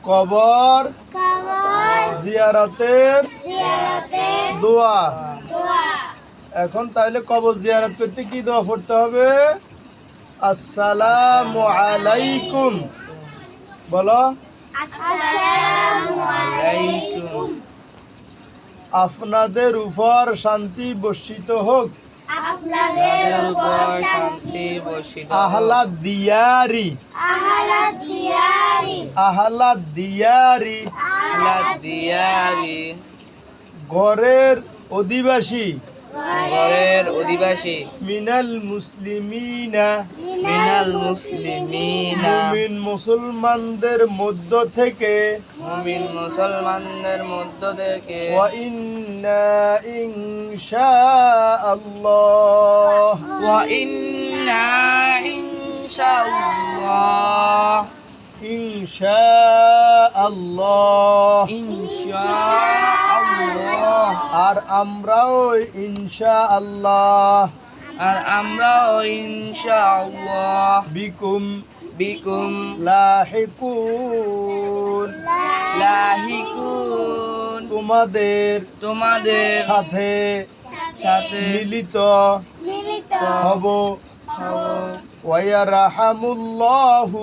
কবর জিয়ারতের দোয়া। এখন তাহলে কবর জিয়ারত করতে কি দোয়া পড়তে হবে? আসসালামু আলাইকুম। বলো, আসসালামু আলাইকুম। আপনাদের উপর শান্তি বর্ষিত হোক। আপনাদের উপর শান্তি বর্ষিত হোক। আহলাদ দিয়ারি, আহলাদ দিয়ারি, আহলাদ দিয়ারি, আহলাদ দিয়ারি, ঘরের অধিবাসী, ঘরের অধিবাসী, মিনাল মুসলিমিনা, মিনাল মুসলিমিনা, মুমিন মুসলমানদের মধ্য থেকে, মুমিন মুসলমানদের মধ্য থেকে, ওয়া ইন্না ইনশাআল্লাহ, ওয়া ইন্না ইনশাআল্লাহ, ইনশাআল্লাহ, ইনশাআল্লাহ, আর আমরাও ইনশাআল্লাহ আর আমরাও ইনশাআল্লাহ বিকুম বিকুম লাহিকুন, লাহিকুন, তোমাদের তোমাদের সাথে সাথে মিলিত হব হব। ওয়ায়ারহামুল্লাহু,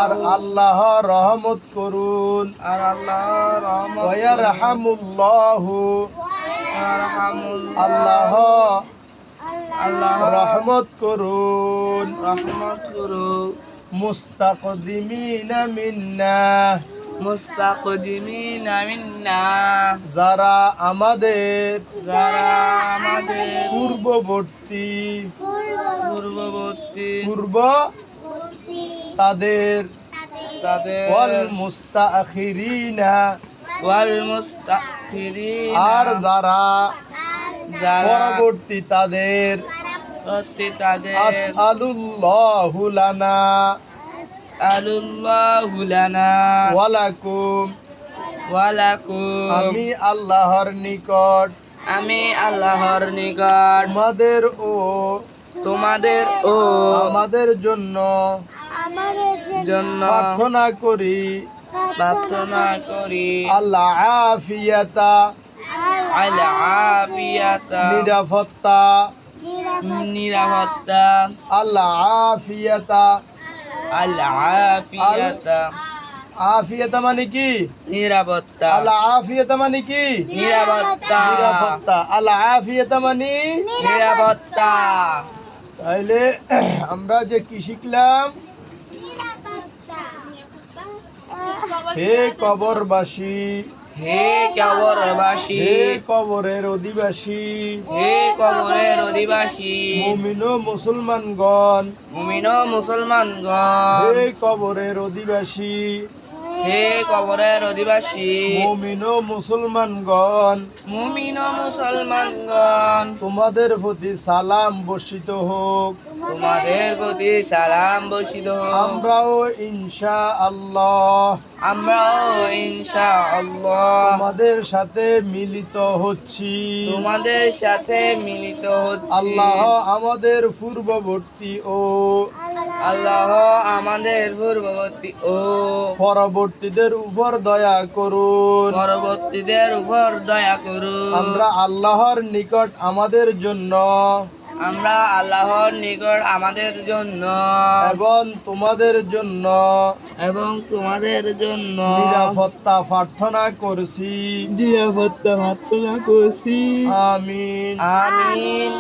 আর আল্লাহ রহমত করুন। আর আল্লাহ রহমত ওয়ায়ারহামুল্লাহু, আল্লাহ আল্লাহ রহমত করুন। রহমত করু। মুস্তাকদিমিনা মিন্না, মুস্তাকদিমিনা মিন্না, যারা আমাদের যারা আমাদের পূর্ববর্তী পূর্ববর্তী পূর্ব তাদের তাদের ওয়াল মুস্তাখিরিনা, ওয়াল মুস্তাখিরিন, আর যারা যারা পরবর্তী তাদের সত্যি তাদের আসআলুল্লাহু লানা আল্লাহু লানা ওয়ালাকুম, ওয়ালাকুম, আমি আল্লাহর নিকট আমি আল্লাহর নিকট তোমাদের ও তোমাদের ও আমাদের জন্য জন্য প্রার্থনা করি। প্রার্থনা করি। আল্লাহ আফিয়াতা, আল আফিয়াতা, নিরাপত্তা, নিরাপত্তা, আল্লাহ আফিয়াতা। আল আফিয়াতা, আফিয়াতা মানে কি? নিরাপত্তা, আল্লাহ আফিয়াতা মানে কি? নিরাপত্তা, নিরাপত্তা। আল্লাহ আফিয়াতা মানে নিরাপত্তা। তাইলে আমরা যে কি শিখলাম? হে কবরবাসী, হে কবরবাসী, হে কবরের অধিবাসী, হে কবরের অধিবাসী, মুমিন ও মুসলমানগণ, মুমিন ও মুসলমানগণ, হে কবরের অধিবাসী, হে কবরের অধিবাসী, মুমিন ও মুসলমানগণ, মুমিন ও মুসলমানগণ, তোমাদের প্রতি সালাম বর্ষিত হোক। তোমাদের প্রতি সালাম বর্ষিত হোক। আমরাও ইনশাআল্লাহ আমরাও ইনশাআল্লাহ তোমাদের সাথে মিলিত হচ্ছি। তোমাদের সাথে মিলিত হচ্ছি। আল্লাহ আমাদের পূর্ববর্তী ও আল্লাহ আমাদের পূর্ববর্তী ও পরবর্তীদের উপর দয়া করুন। পরবর্তীদের উপর দয়া করুন। আমরা আল্লাহর নিকট আমাদের জন্য আমরা আল্লাহর নিকট আমাদের জন্য এবং তোমাদের জন্য এবং তোমাদের জন্য নিরাপত্তা প্রার্থনা করছি। নিরাপত্তা প্রার্থনা করছি। আমিন। আমিন।